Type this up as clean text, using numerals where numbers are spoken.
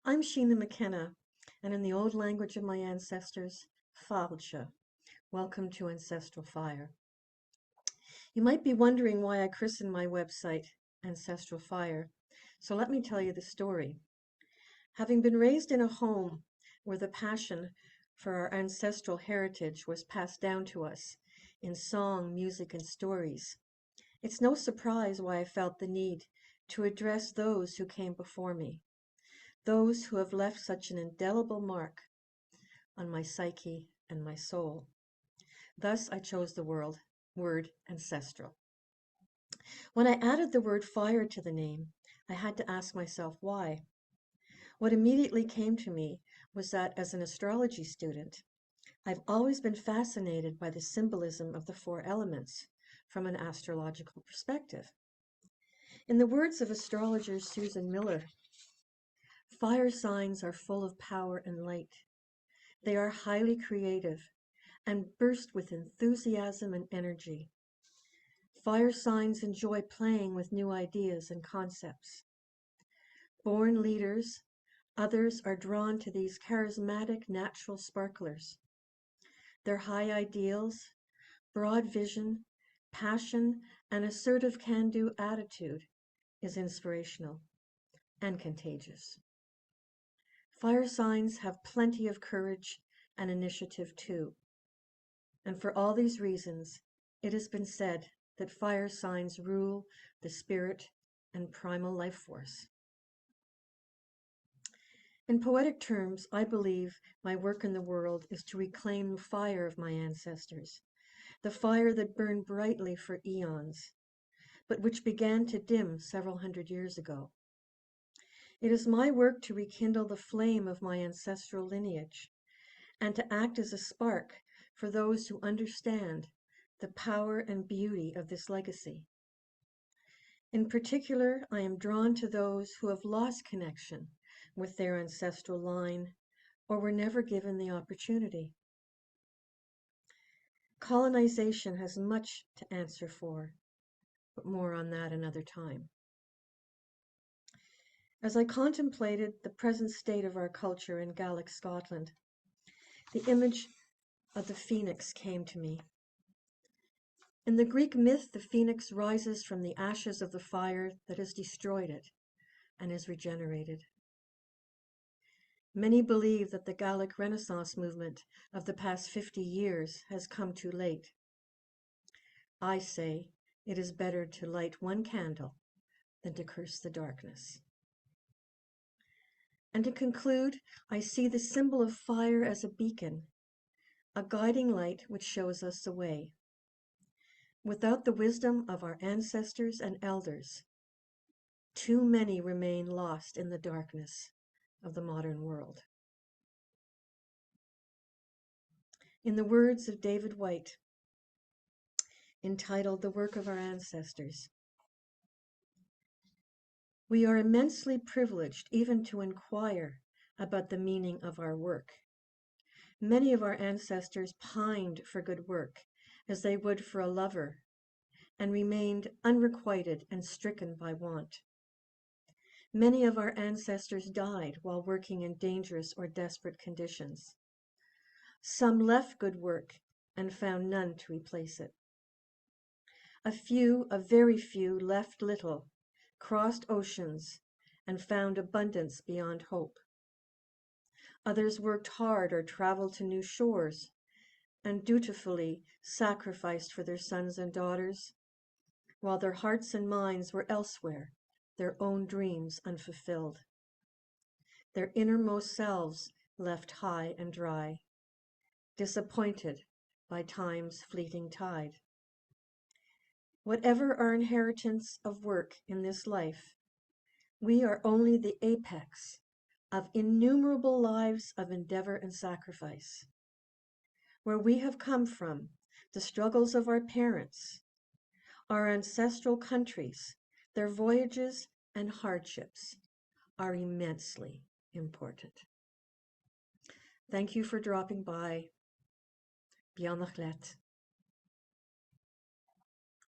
I'm Sheena McKenna, and in the old language of my ancestors, Fáilte. Welcome to Ancestral Fire. You might be wondering why I christened my website Ancestral Fire, so let me tell you the story. Having been raised in a home where the passion for our ancestral heritage was passed down to us in song, music, and stories, it's no surprise why I felt the need to address those who came before me, those who have left such an indelible mark on my psyche and my soul. Thus, I chose the word ancestral. When I added the word fire to the name, I had to ask myself why. What immediately came to me was that as an astrology student, I've always been fascinated by the symbolism of the four elements from an astrological perspective. In the words of astrologer Susan Miller, fire signs are full of power and light. They are highly creative and burst with enthusiasm and energy. Fire signs enjoy playing with new ideas and concepts. Born leaders, others are drawn to these charismatic natural sparklers. Their high ideals, broad vision, passion, and assertive can-do attitude is inspirational and contagious. Fire signs have plenty of courage and initiative too. And for all these reasons, it has been said that fire signs rule the spirit and primal life force. In poetic terms, I believe my work in the world is to reclaim the fire of my ancestors, the fire that burned brightly for eons, but which began to dim several hundred years ago. It is my work to rekindle the flame of my ancestral lineage and to act as a spark for those who understand the power and beauty of this legacy. In particular, I am drawn to those who have lost connection with their ancestral line or were never given the opportunity. Colonization has much to answer for, but more on that another time. As I contemplated the present state of our culture in Gaelic Scotland, the image of the phoenix came to me. In the Greek myth, the phoenix rises from the ashes of the fire that has destroyed it and is regenerated. Many believe that the Gaelic Renaissance movement of the past 50 years has come too late. I say it is better to light one candle than to curse the darkness. And to conclude, I see the symbol of fire as a beacon, a guiding light which shows us the way. Without the wisdom of our ancestors and elders, too many remain lost in the darkness of the modern world. In the words of David White, entitled The Work of Our Ancestors, we are immensely privileged even to inquire about the meaning of our work. Many of our ancestors pined for good work as they would for a lover and remained unrequited and stricken by want. Many of our ancestors died while working in dangerous or desperate conditions. Some left good work and found none to replace it. A very few, left little, crossed oceans, and found abundance beyond hope. Others worked hard or traveled to new shores and dutifully sacrificed for their sons and daughters, while their hearts and minds were elsewhere, their own dreams unfulfilled. Their innermost selves left high and dry, disappointed by time's fleeting tide. Whatever our inheritance of work in this life, we are only the apex of innumerable lives of endeavor and sacrifice. Where we have come from, the struggles of our parents, our ancestral countries, their voyages and hardships are immensely important. Thank you for dropping by. Bianachlet.